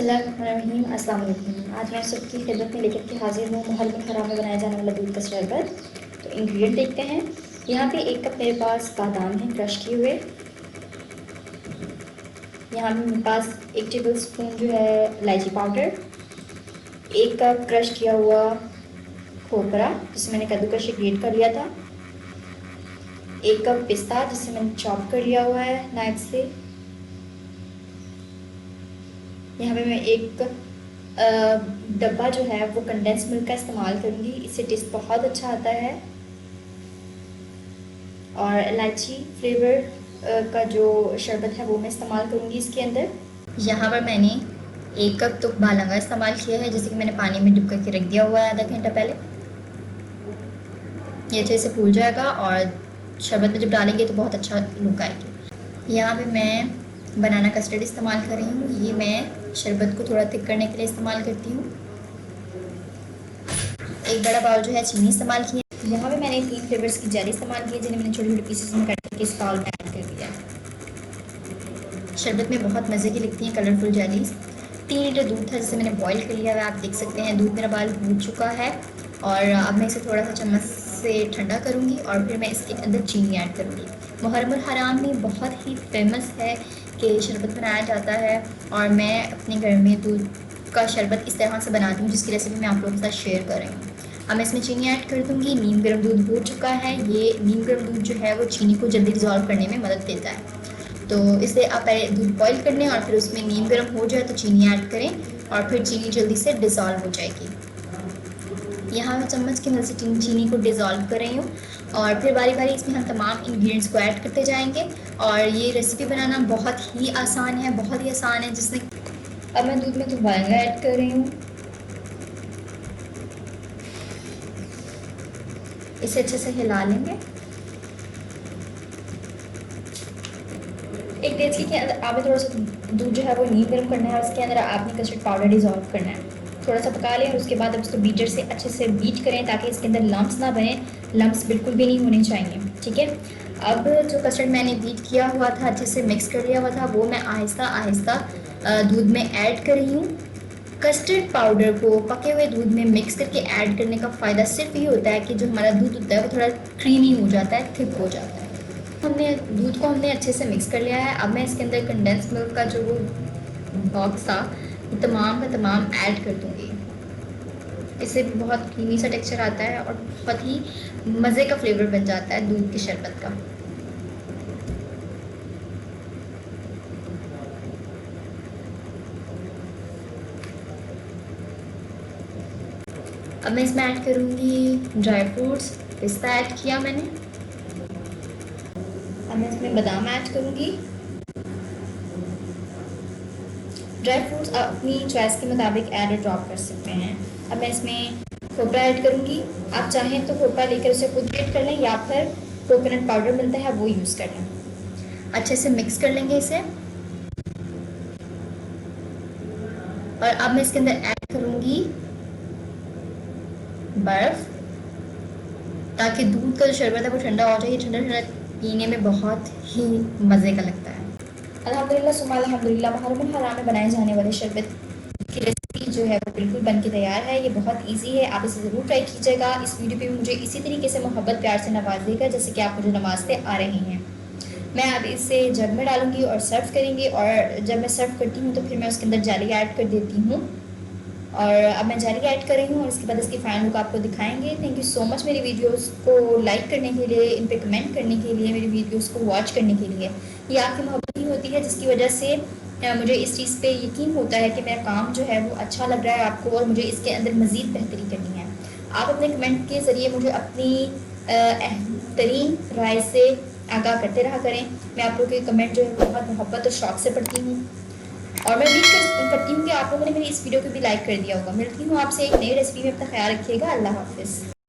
बिस्मिल्लाहिर्रहमानिर्रहीम। अस्सलाम वालेकुम। आज मैं सबकी खिदमत में लेकर के हाजिर हूँ मुहर्रम हराम में बनाया जाने वाला दूध का शरबत। तो इंग्रेडिएंट देखते हैं। यहाँ पे 1 कप मेरे पास बादाम है क्रश किए हुए। यहाँ पे मेरे पास 1 टेबल स्पून जो है इलायची पाउडर, 1 कप क्रश किया हुआ खोपरा जिसे मैंने कद्दूकस ग्रेट कर लिया था, 1 कप पिस्ता जिसे मैंने चॉप कर लिया हुआ है नाइफ से। यहाँ पे मैं एक डब्बा जो है वो कंडेंस मिल्क का इस्तेमाल करूँगी, इससे टेस्ट बहुत अच्छा आता है। और इलायची फ्लेवर का जो शरबत है वो मैं इस्तेमाल करूँगी इसके अंदर। यहाँ पर मैंने 1 कप तो बालंगा इस्तेमाल किया है, जैसे कि मैंने पानी में डुब करके रख दिया हुआ है आधा घंटा पहले। ये अच्छे से फूल जाएगा और शरबत में जब डालेंगे तो बहुत अच्छा लुक आएगी। यहाँ पे मैं बनाना कस्टर्ड इस्तेमाल कर रही हूँ। ये मैं शरबत को थोड़ा थिक करने के लिए इस्तेमाल करती हूँ। 1 बड़ा बाउल जो है चीनी इस्तेमाल की है। यहाँ पे मैंने 3 फ्लेवर्स की जेली इस्तेमाल की है, जिन्हें मैंने छोटे छोटे पीसेस में कट करके इस बाउल में ऐड कर दिया है। शरबत में बहुत मज़े की लगती हैं कलरफुल जेलीज। 3 लीटर दूध था जिसे मैंने बॉईल कर लिया है, आप देख सकते हैं दूध मेरा बॉयल हो चुका है। और अब मैं इसे थोड़ा सा चम्मच से ठंडा करूँगी और फिर मैं इसके अंदर चीनी ऐड करूँगी। मुहर्रम हराम में बहुत ही फेमस है कि शरबत बनाया जाता है, और मैं अपने घर में दूध का शरबत इस तरह से बनाती हूँ जिसकी रेसिपी मैं आप लोगों के साथ शेयर कर रही हूँ। अब मैं इसमें चीनी ऐड कर दूँगी। नीम गर्म दूध हो चुका है। ये नीम गर्म दूध जो है वो चीनी को जल्दी डिज़ोल्व करने में मदद देता है, तो इसलिए आप पहले दूध बॉईल कर लें और फिर उसमें नीम गर्म हो जाए तो चीनी ऐड करें और फिर चीनी जल्दी से डिज़ोल्व हो जाएगी। यहाँ मैं चम्मच की मदद से चीनी को डिज़ोल्व कर रही हूँ और फिर बारी बारी इसमें हम तमाम इंग्रेडिएंट्स को ऐड करते जाएंगे। और ये रेसिपी बनाना बहुत ही आसान है, बहुत ही आसान है जिसने। अब मैं दूध में तो बालंगा ऐड कर रही हूँ। इसे अच्छे से हिला लेंगे। एक डेचकी के अंदर आपने थोड़ा सा दूध जो है वो नीम गर्म करना है और उसके अंदर आपने कस्टर्ड पाउडर डिज़ोल्व करना है। थोड़ा सा पका लें और उसके बाद अब उसको बीटर से अच्छे से बीट करें ताकि इसके अंदर लम्प्स ना बने। लम्प्स बिल्कुल भी नहीं होने चाहिए, ठीक है। अब जो कस्टर्ड मैंने बीट किया हुआ था, अच्छे से मिक्स कर लिया हुआ था, वो मैं आहिस्ता आहिस्ता दूध में ऐड कर रही हूँ। कस्टर्ड पाउडर को पके हुए दूध में मिक्स करके ऐड करने का फ़ायदा सिर्फ ये होता है कि जो हमारा दूध होता है वो थोड़ा क्रीमी हो जाता है, थिक हो जाता है। हमने अच्छे से मिक्स कर लिया है। अब मैं इसके अंदर कंडेंस मिल्क का जो वो बॉक्स था तमाम का तमाम ऐड कर दूँगी। इससे भी बहुत क्रीमी सा टेक्सचर आता है और बहुत ही मज़े का फ्लेवर बन जाता है दूध के शरबत का। अब मैं इसमें ऐड करूँगी ड्राई फ्रूट्स। पिस्ता ऐड किया मैंने। अब मैं इसमें बादाम ऐड करूँगी। ड्राई फ्रूट्स आप अपनी चॉइस के मुताबिक ऐड और ड्रॉप कर सकते हैं। अब मैं इसमें खोपरा ऐड करूँगी। आप चाहें तो खोपरा लेकर उसे खुद ग्रेट कर लें या फिर कोकोनट पाउडर मिलता है वो यूज़ कर लें। अच्छे से मिक्स कर लेंगे इसे। और अब मैं इसके अंदर ऐड करूँगी बर्फ़, ताकि दूध का जो शरबत है वो ठंडा हो जाए। ठंडा ठंडा पीने में बहुत ही मज़े का लगता है। अल्हम्दुलिल्लाह सुम्मा अल्हम्दुलिल्लाह, मुहर्रम हराम में बनाए जाने वाले शरबत की रेसिपी जो है वो बिल्कुल बन के तैयार है। ये बहुत इजी है, आप इसे ज़रूर ट्राई कीजिएगा। इस वीडियो पे भी मुझे इसी तरीके से मोहब्बत प्यार से नवाजिएगा जैसे कि आप मुझे नवाजते आ रहे हैं। मैं अब इसे जग में डालूँगी और सर्व करेंगे। और जब मैं सर्व करती हूँ तो फिर मैं उसके अंदर जेली ऐड कर देती हूँ। और अब मैं जेली ऐड कर रही हूँ और इसके बाद इसकी फाइनल लुक आपको दिखाएंगे। थैंक यू सो मच मेरी वीडियोस को लाइक करने के लिए, इन पे कमेंट करने के लिए, मेरी वीडियोस को वॉच करने के लिए। ये आपकी मोहब्बत ही होती है जिसकी वजह से मुझे इस चीज़ पे यकीन होता है कि मेरा काम जो है वो अच्छा लग रहा है आपको और मुझे इसके अंदर मज़ीद बेहतरी करनी है। आप अपने कमेंट के ज़रिए मुझे अपनी तरीन राय से आगाह करते रहा करें। मैं आप लोगों के कमेंट जो है बहुत मोहब्बत और शौक़ से पढ़ती हूँ और मैं उम्मीद करती हूँ कि आप लोगों ने मेरी इस वीडियो को भी लाइक कर दिया होगा। मिलती हूँ आपसे एक नई रेसिपी में। अपना ख्याल रखिएगा। अल्लाह हाफ़िज़।